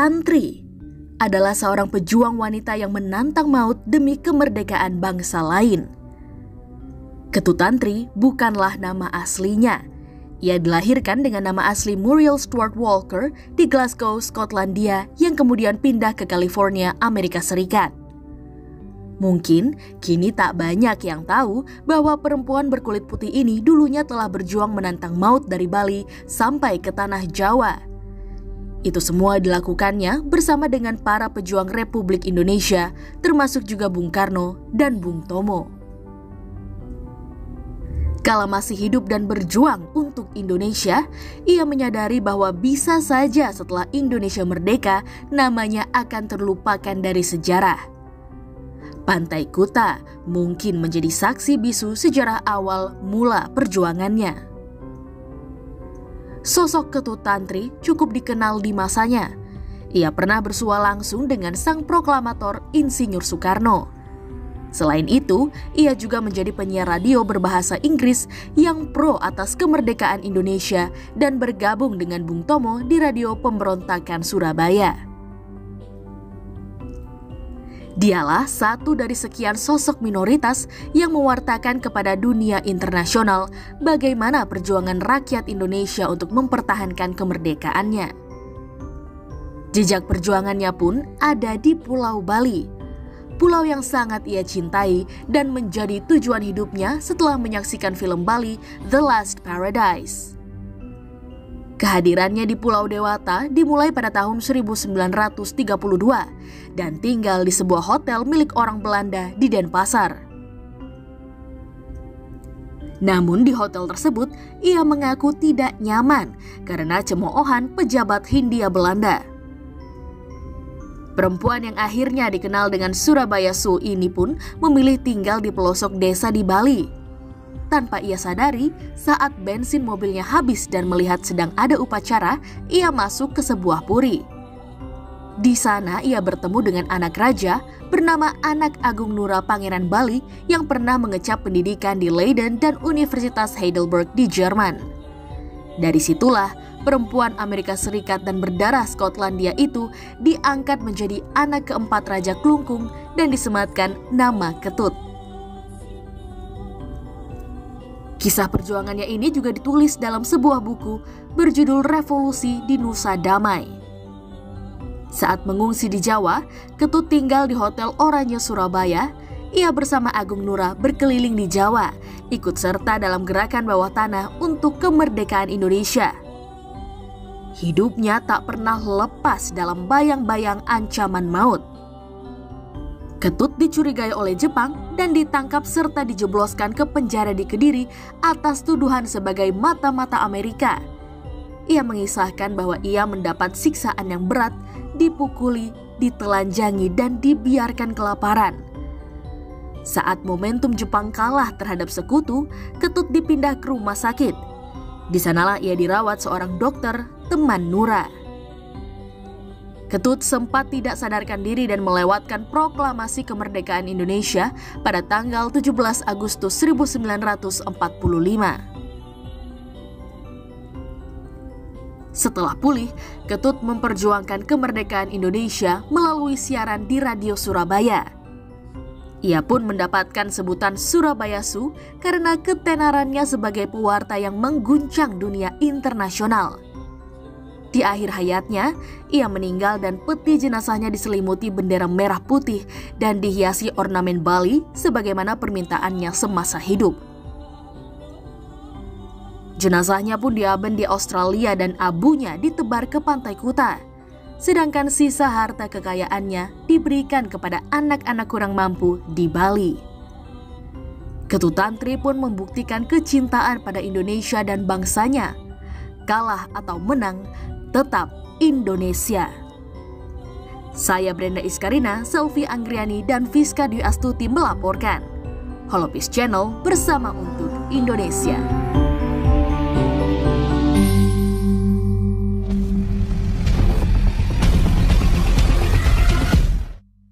Tantri adalah seorang pejuang wanita yang menantang maut demi kemerdekaan bangsa lain. Ketut Tantri bukanlah nama aslinya. Ia dilahirkan dengan nama asli Muriel Stuart Walker di Glasgow, Skotlandia yang kemudian pindah ke California, Amerika Serikat. Mungkin kini tak banyak yang tahu bahwa perempuan berkulit putih ini dulunya telah berjuang menantang maut dari Bali sampai ke tanah Jawa. Itu semua dilakukannya bersama dengan para pejuang Republik Indonesia, termasuk juga Bung Karno dan Bung Tomo. Kala masih hidup dan berjuang untuk Indonesia, ia menyadari bahwa bisa saja setelah Indonesia merdeka, namanya akan terlupakan dari sejarah. Pantai Kuta mungkin menjadi saksi bisu sejarah awal mula perjuangannya. Sosok Ketut Tantri cukup dikenal di masanya. Ia pernah bersua langsung dengan sang proklamator Insinyur Soekarno. Selain itu, ia juga menjadi penyiar radio berbahasa Inggris yang pro atas kemerdekaan Indonesia dan bergabung dengan Bung Tomo di Radio Pemberontakan Surabaya. Dialah satu dari sekian sosok minoritas yang mewartakan kepada dunia internasional bagaimana perjuangan rakyat Indonesia untuk mempertahankan kemerdekaannya. Jejak perjuangannya pun ada di Pulau Bali. Pulau yang sangat ia cintai dan menjadi tujuan hidupnya setelah menyaksikan film Bali The Last Paradise. Kehadirannya di Pulau Dewata dimulai pada tahun 1932 dan tinggal di sebuah hotel milik orang Belanda di Denpasar. Namun di hotel tersebut ia mengaku tidak nyaman karena cemoohan pejabat Hindia Belanda. Perempuan yang akhirnya dikenal dengan Surabaya Su ini pun memilih tinggal di pelosok desa di Bali. Tanpa ia sadari, saat bensin mobilnya habis dan melihat sedang ada upacara, ia masuk ke sebuah puri. Di sana ia bertemu dengan anak raja bernama Anak Agung Nura Pangeran Bali yang pernah mengecap pendidikan di Leiden dan Universitas Heidelberg di Jerman. Dari situlah perempuan Amerika Serikat dan berdarah Skotlandia itu diangkat menjadi anak keempat Raja Klungkung dan disematkan nama Ketut. Kisah perjuangannya ini juga ditulis dalam sebuah buku berjudul Revolusi di Nusa Damai. Saat mengungsi di Jawa, Ketut tinggal di Hotel Oranye Surabaya. Ia bersama Agung Nura berkeliling di Jawa, ikut serta dalam gerakan bawah tanah untuk kemerdekaan Indonesia. Hidupnya tak pernah lepas dalam bayang-bayang ancaman maut. Ketut dicurigai oleh Jepang dan ditangkap serta dijebloskan ke penjara di Kediri atas tuduhan sebagai mata-mata Amerika. Ia mengisahkan bahwa ia mendapat siksaan yang berat, dipukuli, ditelanjangi, dan dibiarkan kelaparan. Saat momentum Jepang kalah terhadap sekutu, Ketut dipindah ke rumah sakit. Di sanalah ia dirawat seorang dokter, teman Nura. Ketut sempat tidak sadarkan diri dan melewatkan proklamasi kemerdekaan Indonesia pada tanggal 17 Agustus 1945. Setelah pulih, Ketut memperjuangkan kemerdekaan Indonesia melalui siaran di Radio Surabaya. Ia pun mendapatkan sebutan Surabaya Su karena ketenarannya sebagai pewarta yang mengguncang dunia internasional. Di akhir hayatnya, ia meninggal dan peti jenazahnya diselimuti bendera merah putih dan dihiasi ornamen Bali sebagaimana permintaannya semasa hidup. Jenazahnya pun diaben di Australia dan abunya ditebar ke Pantai Kuta. Sedangkan sisa harta kekayaannya diberikan kepada anak-anak kurang mampu di Bali. Ketut Tantri pun membuktikan kecintaan pada Indonesia dan bangsanya. Kalah atau menang, tetap Indonesia. Saya Brenda Iskarina, Selvi Anggriani, dan Fiska Dwi Astuti melaporkan. Holopis Channel bersama untuk Indonesia.